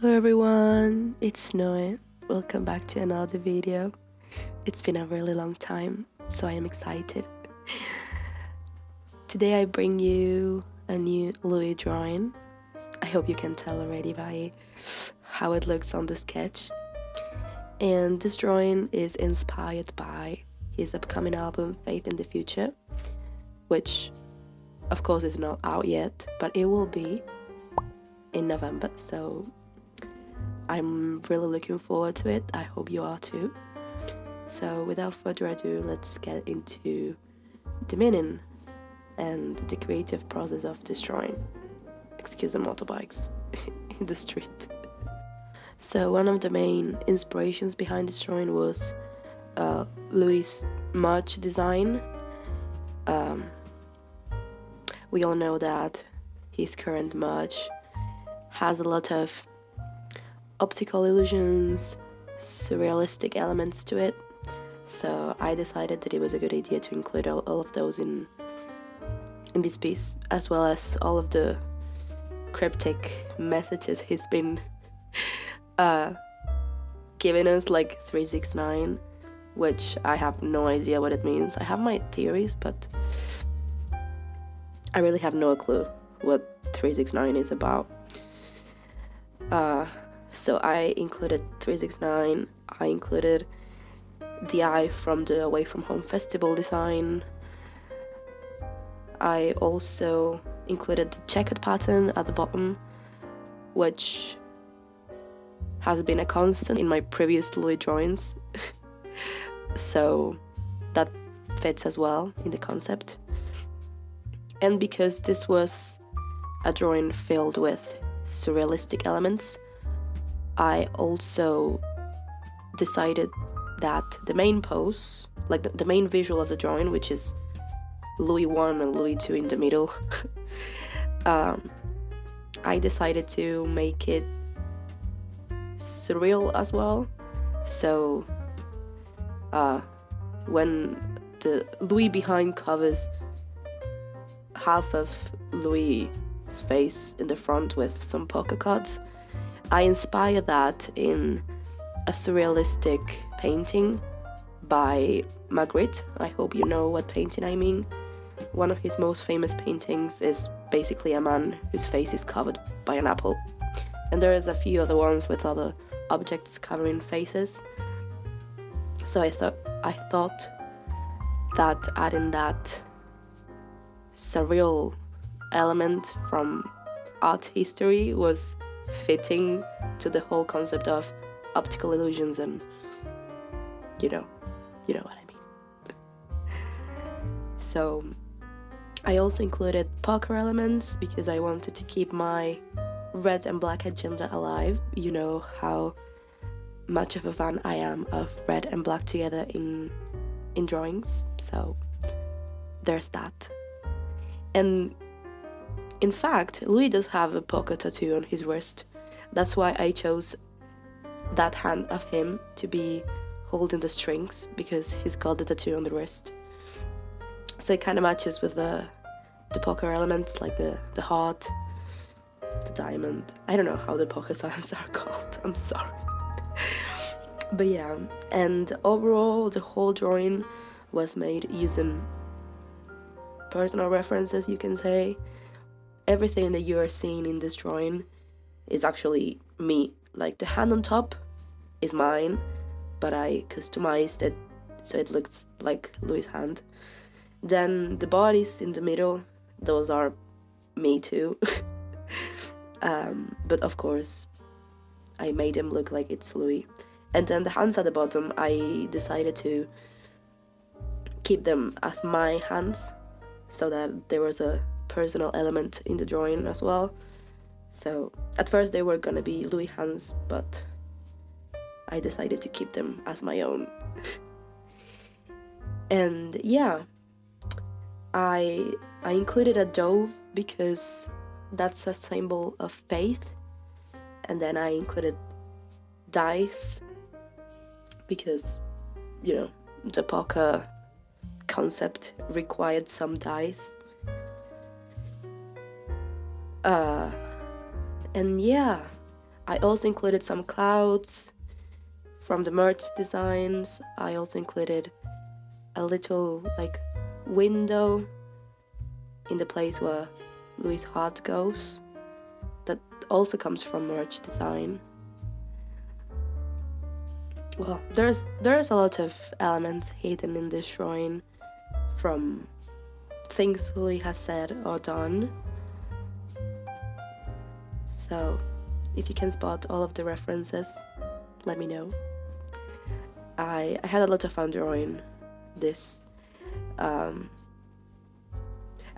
Hello everyone, it's Noe. Welcome back to another video. It's been a really long time, so I am excited. Today I bring you a new Louis drawing. I hope you can tell already by how it looks on the sketch. And this drawing is inspired by his upcoming album Faith in the Future, which of course is not out yet, but it will be in November, so I'm really looking forward to it. I hope you are too. So without further ado, let's get into the meaning and the creative process of this drawing. Excuse the motorbikes in the street. So one of the main inspirations behind this drawing was Louis' merch design. We all know that his current merch has a lot of optical illusions, surrealistic elements to it, so I decided that it was a good idea to include all of those in this piece, as well as all of the cryptic messages he's been giving us, like 369, which I have no idea what it means. I have my theories, but I really have no clue what 369 is about. So I included 369, I included the eye from the Away From Home Festival design. I also included the checkered pattern at the bottom, which has been a constant in my previous Louis drawings. So that fits as well in the concept. And because this was a drawing filled with surrealistic elements, I also decided that the main pose, like the main visual of the drawing, which is Louis I and Louis II in the middle, I decided to make it surreal as well. So when the Louis behind covers half of Louis' face in the front with some poker cards, I inspired that in a surrealistic painting by Magritte. I hope you know what painting I mean. One of his most famous paintings is basically a man whose face is covered by an apple. And there is a few other ones with other objects covering faces. So I thought that adding that surreal element from art history was fitting to the whole concept of optical illusions, and you know what I mean. So I also included poker elements because I wanted to keep my red and black agenda alive. You know how much of a fan I am of red and black together in drawings, so there's that. And in fact, Louis does have a poker tattoo on his wrist. That's why I chose that hand of him to be holding the strings, because he's got the tattoo on the wrist. So it kind of matches with the poker elements, like the heart, the diamond. I don't know how the poker signs are called, I'm sorry. But yeah, and overall the whole drawing was made using personal references, you can say. Everything that you are seeing in this drawing is actually me. Like the hand on top is mine, but I customized it so it looks like Louis' hand. Then the bodies in the middle, those are me too. But of course I made them look like it's Louis. And then the hands at the bottom, I decided to keep them as my hands, so that there was a personal element in the drawing as well. So at first they were gonna be Louis hands, but I decided to keep them as my own. And yeah, I included a dove because that's a symbol of faith. And then I included dice because, you know, the poker concept required some dice. And yeah, I also included some clouds from the merch designs. I also included a little like window in the place where Louis' heart goes. That also comes from merch design. Well, there's a lot of elements hidden in this drawing from things Louis has said or done. So, if you can spot all of the references, let me know. I had a lot of fun drawing this. I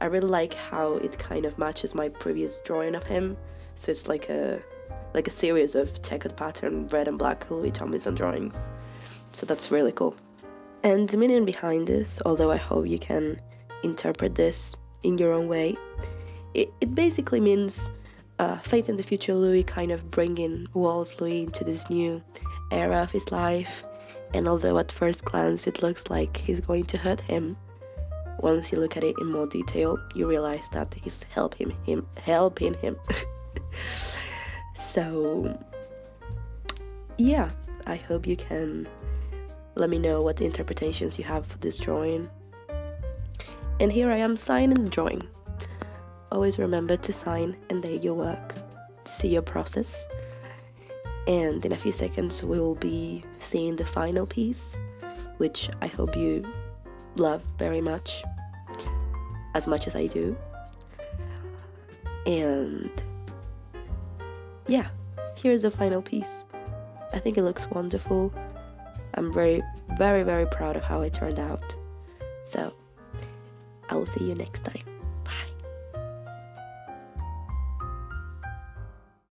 really like how it kind of matches my previous drawing of him. So it's like a series of checkered pattern red and black Louis Tomlinson drawings. So that's really cool. And the meaning behind this, although I hope you can interpret this in your own way, it basically means faith in the future Louis, kind of bringing Walls Louis into this new era of his life. And although at first glance it looks like he's going to hurt him, once you look at it in more detail, you realize that he's helping him. So, yeah, I hope you can let me know what interpretations you have for this drawing. And here I am signing the drawing. Always remember to sign and date your work, to see your process. And in a few seconds we will be seeing the final piece, which I hope you love very much, as much as I do. And yeah, here's the final piece. I think it looks wonderful. I'm very, very, very proud of how it turned out. So, I will see you next time.